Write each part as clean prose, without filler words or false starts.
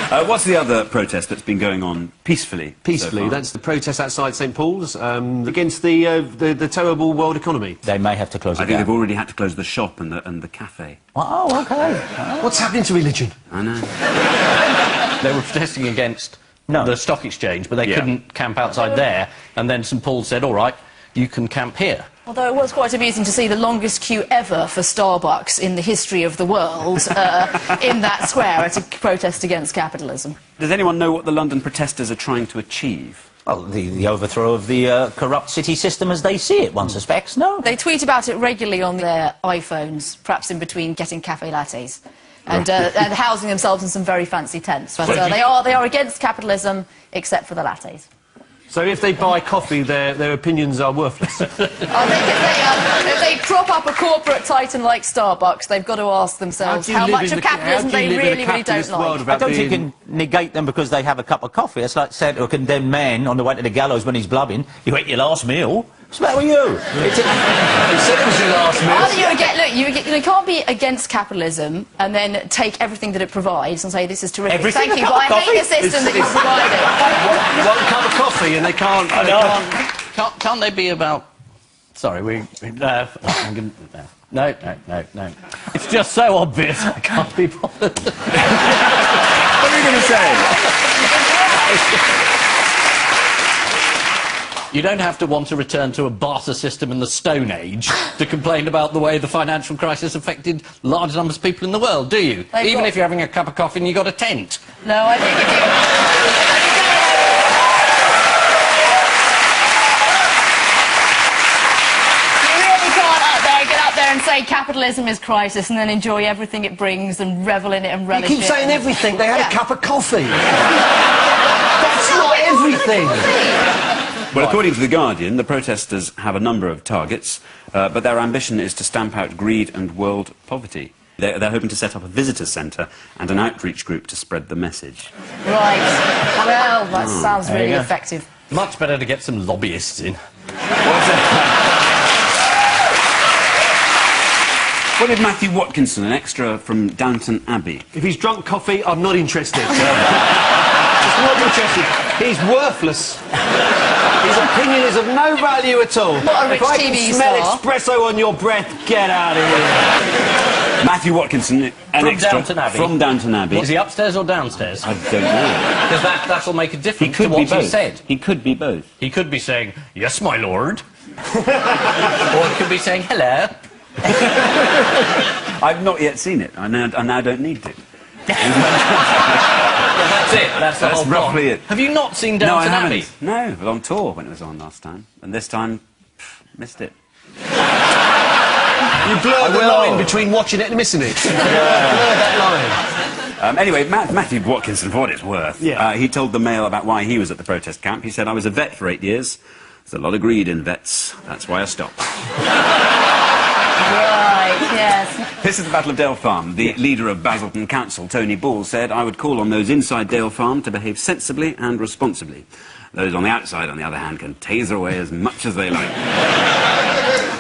What's the other protest that's been going on peacefully? Peacefully, So that's the protest outside St Paul's against the terrible world economy. They may have to close it I think down. they've already had to close the shop and the cafe. Oh, OK. What's happening to religion? I know. They were protesting against the stock exchange, but they couldn't camp outside there. And then St Paul said, all right, you can camp here. Although it was quite amusing to see the longest queue ever for Starbucks in the history of the world in that square at a protest against capitalism. Does anyone know what the London protesters are trying to achieve? Well, the overthrow of the corrupt city system as they see it, one suspects, no? They tweet about it regularly on their iPhones, perhaps in between getting cafe lattes, and housing themselves in some very fancy tents. But they are against capitalism, except for the lattes. So if they buy coffee, their opinions are worthless. I think if they prop up a corporate titan like Starbucks, they've got to ask themselves how much of capitalism they really don't like. I don't think you can negate them because they have a cup of coffee. It's like said to a condemned man on the way to the gallows when he's blubbing, you ate your last meal. What's the matter with you? You said it was your last meal. You can't be against capitalism and then take everything that it provides and say, this is terrific, Everything? thank you, but I hate the system that you're providing. One cup of coffee and they can't... Can't they be about... Sorry, no. It's just so obvious I can't be bothered. What are you going to say? You don't have to want to return to a barter system in the Stone Age to complain about the way the financial crisis affected large numbers of people in the world, do you? Even if you're having a cup of coffee and you've got a tent. No, I think if you really can't get up there and say capitalism is crisis and then enjoy everything it brings and revel in it and relish it. You keep saying everything. They had a cup of coffee. That's not everything. Well, according to The Guardian, the protesters have a number of targets, but their ambition is to stamp out greed and world poverty. They're hoping to set up a visitor centre and an outreach group to spread the message. Right. Well, that sounds really effective. Much better to get some lobbyists in. What did Matthew Watkinson, an extra from Downton Abbey? If he's drunk coffee, I'm not interested. Just not interested. He's worthless. His opinion is of no value at all. What a rich if I TV can smell star. espresso on your breath, get out of here. Matthew Watkinson, an extra Downton Abbey. from Downton Abbey. Is he upstairs or downstairs? I don't know. Because that'll make a difference He could to be what he both. said. He could be both. He could be saying, yes, my lord. Or he could be saying, hello. I've not yet seen it. I now don't need to. That's it. That's the whole roughly plot. it. Have you not seen No, I Downton haven't. Abbey? No, I was on tour when it was on last time, and this time, missed it. You blur the line between watching it and missing it. Blur that line. Anyway, Matthew Watkinson, for what it's worth, he told the Mail about why he was at the protest camp. He said, I was a vet for 8 years. There's a lot of greed in vets. That's why I stopped. Right, yes. This is the Battle of Dale Farm. The leader of Basildon Council, Tony Ball, said, I would call on those inside Dale Farm to behave sensibly and responsibly. Those on the outside, on the other hand, can taser away as much as they like.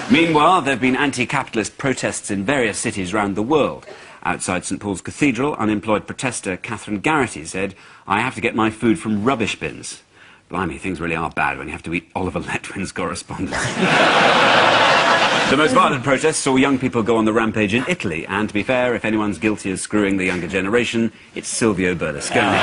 Meanwhile, there have been anti-capitalist protests in various cities around the world. Outside St Paul's Cathedral, unemployed protester Catherine Garrity said, I have to get my food from rubbish bins. Blimey, things really are bad when you have to eat Oliver Letwin's correspondence. The most violent protests saw young people go on the rampage in Italy, and to be fair, if anyone's guilty of screwing the younger generation, it's Silvio Berlusconi.